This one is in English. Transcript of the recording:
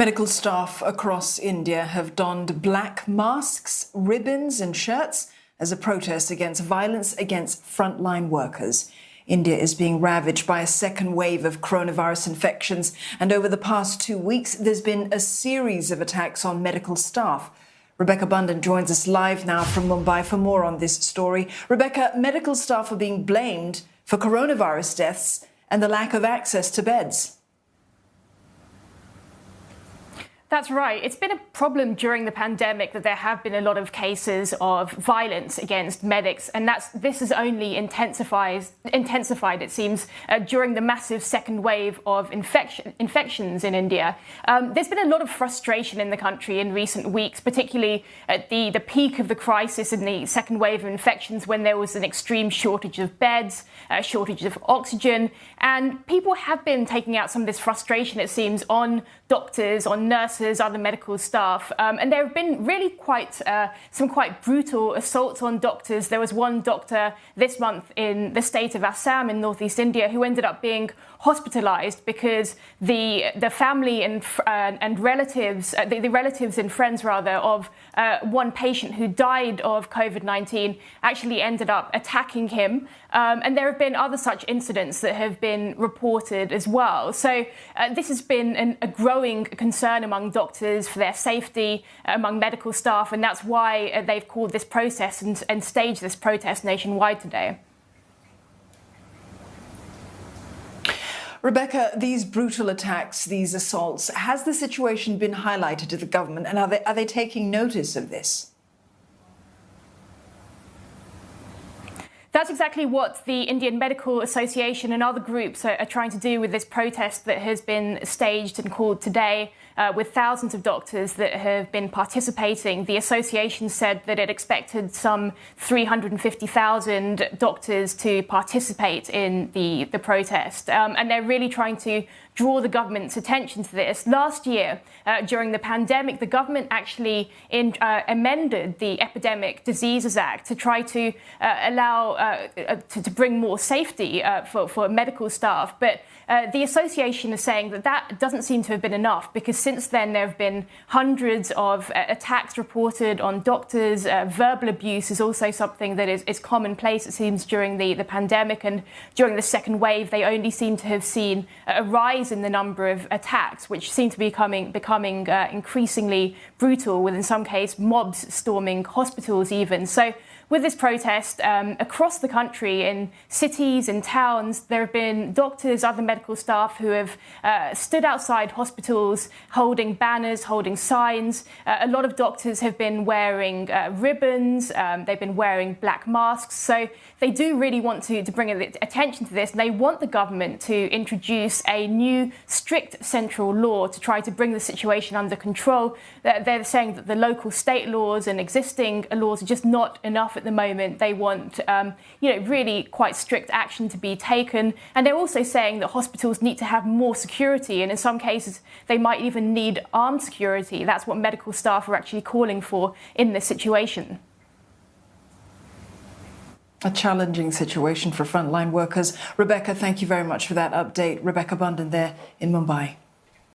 Medical staff across India have donned black masks, ribbons and shirts as a protest against violence against frontline workers. India is being ravaged by a second wave of coronavirus infections, and over the past 2 weeks there's been a series of attacks on medical staff. Rebecca Bundan joins us live now from Mumbai for more on this story. Rebecca, medical staff are being blamed for coronavirus deaths and the lack of access to beds. That's right. It's been a problem during the pandemic that there have been a lot of cases of violence against medics, and this has only intensified, it seems, during the massive second wave of infections in India. There's been a lot of frustration in the country in recent weeks, particularly at the peak of the crisis in the second wave of infections, when there was an extreme shortage of beds, a shortage of oxygen, and people have been taking out some of this frustration, it seems, on doctors, on nurses, other medical staff. And there have been really some quite brutal assaults on doctors. There was one doctor this month in the state of Assam in northeast India who ended up being hospitalized because the family and relatives, the relatives and friends rather of one patient who died of COVID-19 actually ended up attacking him. And there have been other such incidents that have been reported as well. So this has been a growing concern among doctors for their safety, among medical staff, and that's why they've called this protest and staged this protest nationwide today. Rebecca, these brutal attacks, these assaults, has the situation been highlighted to the government, and are they taking notice of this? That's exactly what the Indian Medical Association and other groups are trying to do with this protest that has been staged and called today, with thousands of doctors that have been participating. The association said that it expected some 350,000 doctors to participate in the protest. And they're really trying to draw the government's attention to this. Last year, during the pandemic, the government actually amended the Epidemic Diseases Act to try to allow to bring more safety for medical staff. But the association is saying that doesn't seem to have been enough, because since then there have been hundreds of attacks reported on doctors. Verbal abuse is also something that is commonplace, it seems, during the pandemic, and during the second wave they only seem to have seen a rise in the number of attacks, which seem to be becoming increasingly brutal, with in some cases mobs storming hospitals even. So with this protest across the country, in cities, in towns, there have been doctors, other medical staff who have stood outside hospitals holding banners, holding signs. A lot of doctors have been wearing ribbons, they've been wearing black masks. So they do really want to bring attention to this. They want the government to introduce a new strict central law to try to bring the situation under control. They're saying that the local state laws and existing laws are just not enough at the moment. They want, really quite strict action to be taken. And they're also saying that hospitals need to have more security, and in some cases they might even need armed security. That's what medical staff are actually calling for in this situation. A challenging situation for frontline workers. Rebecca, thank you very much for that update. Rebecca Bundan there in Mumbai.